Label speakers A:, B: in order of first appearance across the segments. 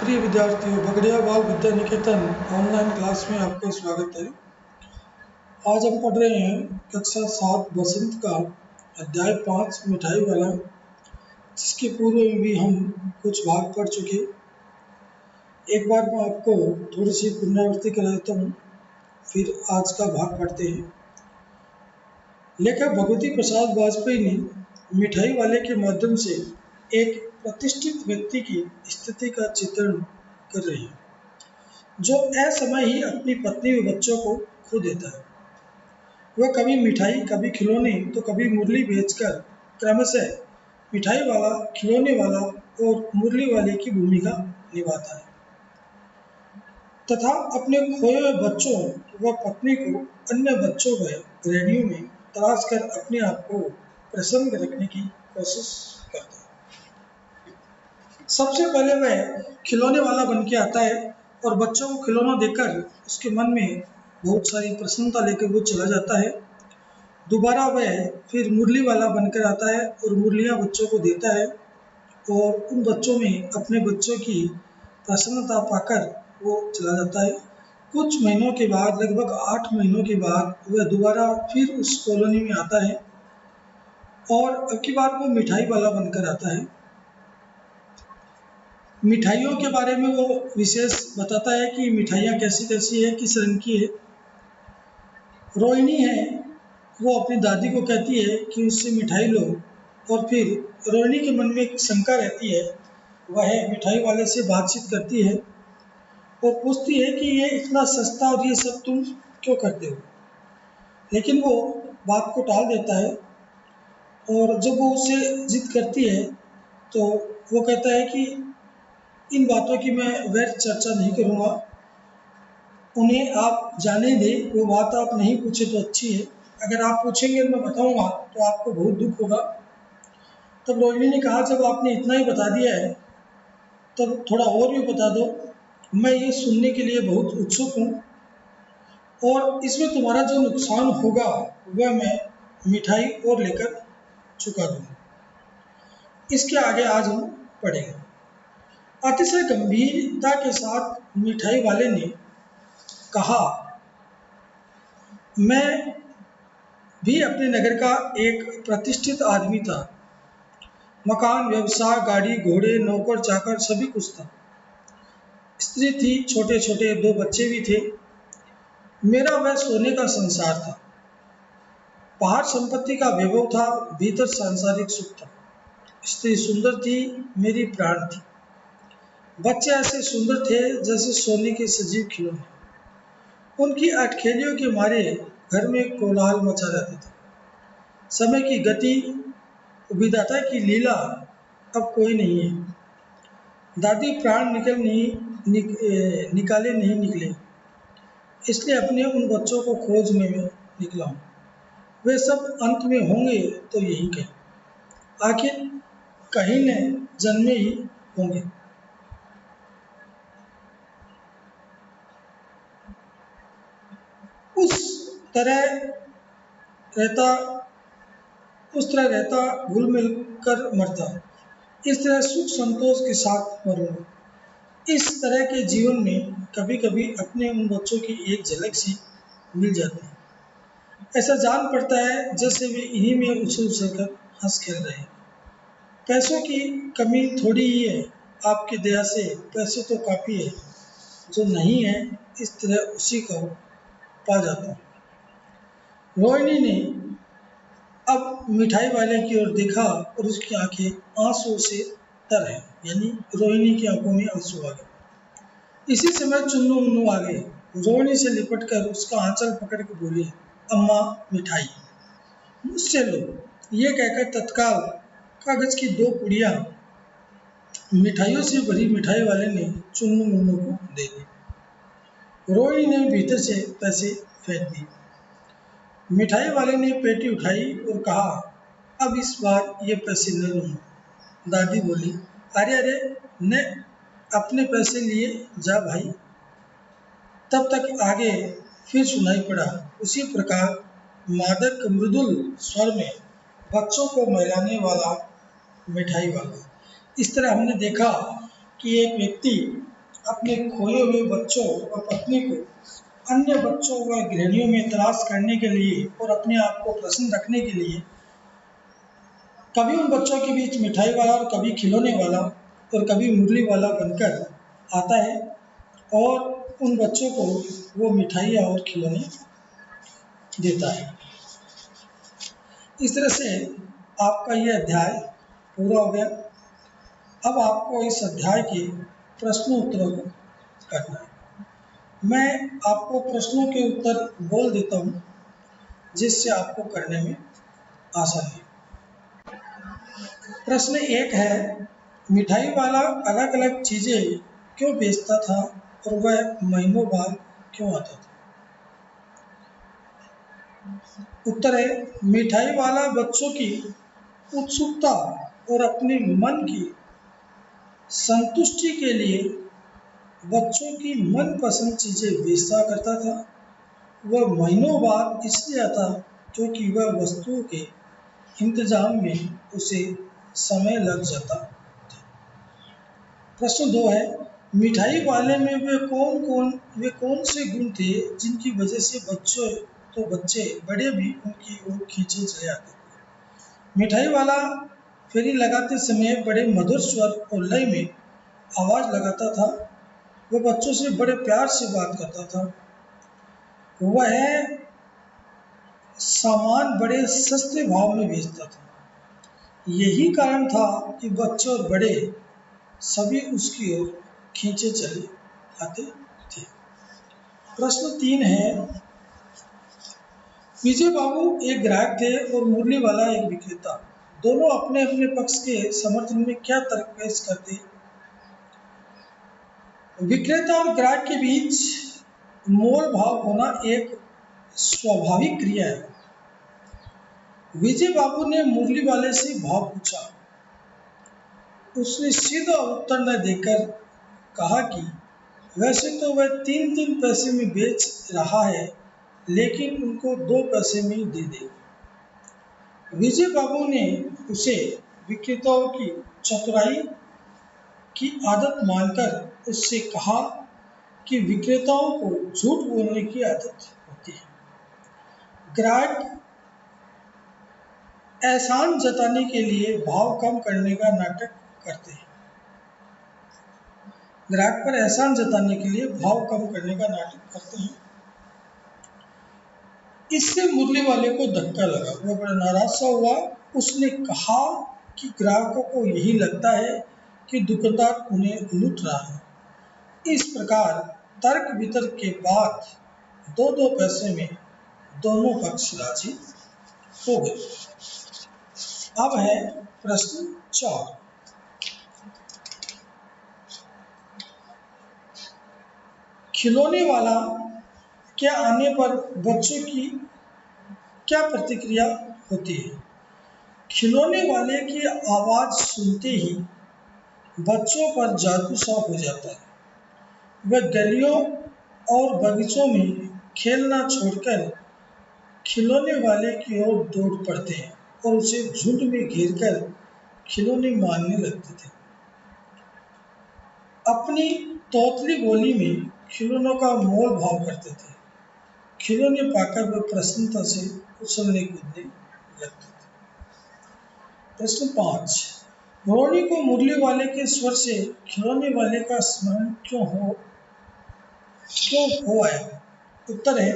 A: प्रिय विद्यार्थियों, भगड़िया बाल विद्या निकेतन ऑनलाइन क्लास में आपका स्वागत है। आज हम पढ़ रहे हैं कक्षा 7 बसंत का अध्याय 5 मिठाई वाला, जिसके पूर्व में भी हम कुछ भाग पढ़ चुके। एक बार मैं आपको थोड़ी सी पुनरावृत्ति करा देता हूँ, फिर आज का भाग पढ़ते हैं। लेखक भगवती प्रसाद वाजपेयी ने मिठाई वाले के माध्यम से एक प्रतिष्ठित व्यक्ति की स्थिति का चित्रण कर रहे हैं, जो असमय ही अपनी पत्नी व बच्चों को खो देता है। वह कभी मिठाई, कभी खिलौने, तो कभी मुरली बेचकर क्रमशः मिठाई वाला, खिलौने वाला और मुरली वाले की भूमिका निभाता है तथा अपने खोए हुए बच्चों व पत्नी को अन्य बच्चों व गृहिणियों में तलाश कर अपने आप को प्रसन्न रखने की कोशिश करता है। सबसे पहले वह खिलौने वाला बन के आता है और बच्चों को खिलौना देकर उसके मन में बहुत सारी प्रसन्नता लेकर वो चला जाता है। दोबारा वह फिर मुरली वाला बनकर आता है और मुरलियाँ बच्चों को देता है और उन बच्चों में अपने बच्चों की प्रसन्नता पाकर वो चला जाता है। कुछ महीनों के बाद, लगभग 8 महीनों के बाद, वह दोबारा फिर उस कॉलोनी में आता है और अब की बार वो मिठाई वाला बनकर आता है। मिठाइयों के बारे में वो विशेष बताता है कि मिठाइयाँ कैसी कैसी है, किस रंग की है। रोहिणी है, वो अपनी दादी को कहती है कि उससे मिठाई लो, और फिर रोहिणी के मन में एक शंका रहती है। वह मिठाई वाले से बातचीत करती है और पूछती है कि ये इतना सस्ता और ये सब तुम क्यों करते हो, लेकिन वो बात को टाल देता है। और जब वो उससे जिद करती है तो वो कहता है कि इन बातों की मैं व्यर्थ चर्चा नहीं करूँगा, उन्हें आप जाने दें, वो बात आप नहीं पूछे तो अच्छी है, अगर आप पूछेंगे मैं बताऊँगा तो आपको बहुत दुख होगा। तब रोहिणी ने कहा, जब आपने इतना ही बता दिया है तब थोड़ा और भी बता दो, मैं ये सुनने के लिए बहुत उत्सुक हूँ और इसमें तुम्हारा जो नुकसान होगा वह मैं मिठाई और लेकर चुका दूँगा। इसके आगे आज हम पढ़ेंगे। अतिशय गंभीरता के साथ मिठाई वाले ने कहा, मैं भी अपने नगर का एक प्रतिष्ठित आदमी था। मकान, व्यवसाय, गाड़ी, घोड़े, नौकर चाकर सभी कुछ था। स्त्री थी, छोटे छोटे 2 बच्चे भी थे। मेरा वह सोने का संसार था। बाहर संपत्ति का वैभव था, भीतर सांसारिक सुख था। स्त्री सुंदर थी, मेरी प्राण थी। बच्चे ऐसे सुंदर थे जैसे सोने के सजीव खिलौने। उनकी अटखेलियों के मारे घर में कोलाहल मचा रहता था। समय की गति, विधाता की लीला, अब कोई नहीं है। दादी प्राण निकाले नहीं निकले, इसलिए अपने उन बच्चों को खोजने में निकला हूँ। वे सब अंत में होंगे तो यही कहीं, आखिर कहीं न जन्मे ही होंगे। उस तरह रहता, घुल मिल कर मरता, इस तरह सुख संतोष के साथ मरूंगा। इस तरह के जीवन में कभी कभी अपने उन बच्चों की एक झलक सी मिल जाती है। ऐसा जान पड़ता है जैसे वे इन्हीं में उछल उछल कर हंस खेल रहे हैं। पैसों की कमी थोड़ी ही है, आपकी दया से पैसे तो काफ़ी है, जो नहीं है इस तरह उसी को पा जाता हूँ। रोहिणी ने अब मिठाई वाले की ओर देखा और उसकी आंखें आंसुओं से तर है, यानी रोहिणी की आंखों में आंसू आ गए। इसी समय चुन्नू मुन्नू आ गए। रोहिणी से लिपट कर उसका आंचल पकड़ के बोले, अम्मा मिठाई मुझसे लो। ये कहकर तत्काल कागज की 2 पुड़ियाँ मिठाइयों से भरी मिठाई वाले ने चुन्नू मुन्नू को दे दी। रोहिणी ने भीतर से पैसे फेंक दिए। मिठाई वाले ने पेटी उठाई और कहा, अब इस बार ये पैसे ले लूँगा। दादी बोली, अरे अरे न, अपने पैसे लिए जा भाई। तब तक आगे फिर सुनाई पड़ा उसी प्रकार मादक मृदुल स्वर में बच्चों को महिलाने वाला मिठाई वाला। इस तरह हमने देखा कि एक व्यक्ति अपने खोए हुए बच्चों व पत्नी को अन्य बच्चों व गृहिणियों में तलाश करने के लिए और अपने आप को प्रसन्न रखने के लिए कभी उन बच्चों के बीच मिठाई वाला और कभी खिलौने वाला और कभी मुरली वाला बनकर आता है और उन बच्चों को वो मिठाइयाँ और खिलौने देता है। इस तरह से आपका ये अध्याय पूरा हो गया। अब आपको इस अध्याय के प्रश्नों उत्तरों को करना है। मैं आपको प्रश्नों के उत्तर बोल देता हूँ जिससे आपको करने में आसानी है। प्रश्न एक है, मिठाई वाला अलग अलग चीजें क्यों बेचता था और वह महीनों बाद क्यों आता था? उत्तर है, मिठाई वाला बच्चों की उत्सुकता और अपने मन की संतुष्टि के लिए बच्चों की मनपसंद चीजें बेचता करता था। वह महीनों बाद इसलिए आता क्योंकि वह वस्तुओं के इंतजाम में उसे समय लग जाता। प्रश्न दो है, मिठाई वाले में वे कौन से गुण थे जिनकी वजह से बच्चे बड़े भी उनकी ओर खींचे चले आते थे? मिठाई वाला फेरी लगाते समय बड़े मधुर स्वर और लय में आवाज लगाता था। वह बच्चों से बड़े प्यार से बात करता था। वह सामान बड़े सस्ते भाव में बेचता था। यही कारण था कि बच्चे और बड़े सभी उसकी ओर खींचे चले आते थे। प्रश्न तीन है, विजय बाबू एक ग्राहक थे और मुरली वाला एक विक्रेता। दोनों अपने अपने पक्ष के समर्थन में क्या तर्क पेश करते? विक्रेता और ग्राहक के बीच मोल भाव होना एक स्वाभाविक क्रिया है। विजय बाबू ने मुरली वाले से भाव पूछा। उसने सीधा उत्तर न देकर कहा कि वैसे तो वह 3-3 पैसे में बेच रहा है, लेकिन उनको 2 पैसे में दे दे। विजय बाबू ने उसे विक्रेताओं की चतुराई की आदत मानकर उससे कहा कि विक्रेताओं को झूठ बोलने की आदत होती है। ग्राहक एहसान जताने के लिए भाव कम करने का नाटक करते हैं। ग्राहक पर एहसान जताने के लिए भाव कम करने का नाटक करते हैं। इससे मुरली वाले को धक्का लगा। वह बड़ा नाराज सा हुआ। उसने कहा कि ग्राहकों को यही लगता है कि दुकानदार उन्हें लूट रहा है। इस प्रकार तर्क वितर्क के बाद 2-2 पैसे में दोनों पक्ष राजी हो गए। अब है प्रश्न 4। खिलौने वाला के आने पर बच्चों की क्या प्रतिक्रिया होती है? खिलौने वाले की आवाज सुनते ही बच्चों पर जादू सा हो जाता है। वे गलियों और बगीचों में खेलना छोड़कर खिलौने वाले की ओर दौड़ पड़ते हैं और उसे झुंड में घेरकर खिलौने मारने लगते थे। अपनी तोतली बोली में खिलौनों का मोल भाव करते थे। खिलौने पाकर वे प्रसन्नता से उछलने कूदने लगते थे। प्रश्न 5, रोनी को मुरली वाले के स्वर से खिलौने वाले का स्मरण क्यों हो आया? उत्तर है,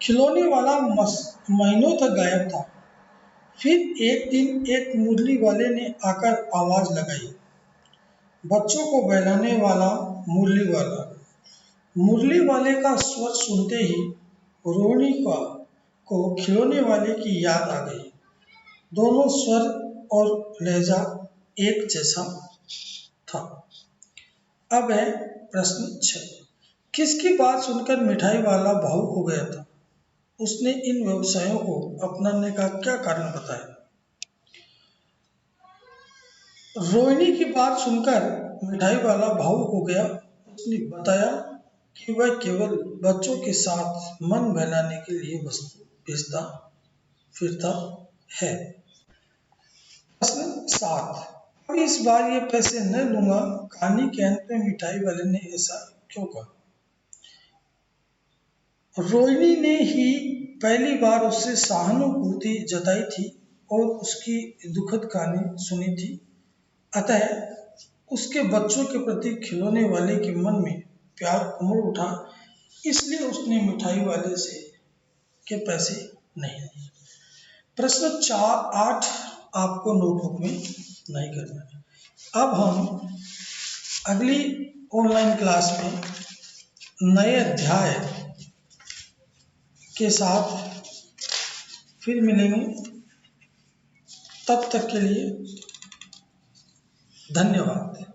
A: खिलौने वाला महीनों तक गायब था। फिर एक दिन एक मुरली वाले ने आकर आवाज लगाई। बच्चों को बहलाने वाला मुरली वाले का स्वर सुनते ही रोहिणी को खिलौने वाले की याद आ गई। दोनों स्वर और लहजा एक जैसा था। अब है प्रश्न 6, किसकी बात सुनकर मिठाई वाला भावुक हो गया था? उसने इन व्यवसायों को अपनाने का क्या कारण बताया? रोहिणी की बात सुनकर मिठाई वाला भावुक हो गया। उसने बताया कि वह केवल बच्चों के साथ मन बहलाने के लिए वस्तु बेचता फिरता है। प्रश्न 7, अब इस बार ये पैसे न लूंगा। कहानी के अंत में मिठाई वाले ने ऐसा क्यों कहा? रोहिणी ने ही पहली बार उससे सहानुभूति जताई थी और उसकी दुखद कहानी सुनी थी। अतः उसके बच्चों के प्रति खिलौने वाले के मन में प्यार उमड़ उठा। इसलिए उसने मिठाई वाले से के पैसे नहीं दिए। प्रश्न 4-8 आपको नोटबुक में नहीं करना है। अब हम अगली ऑनलाइन क्लास में नए अध्याय के साथ फिर मिलेंगे। तब तक के लिए धन्यवाद।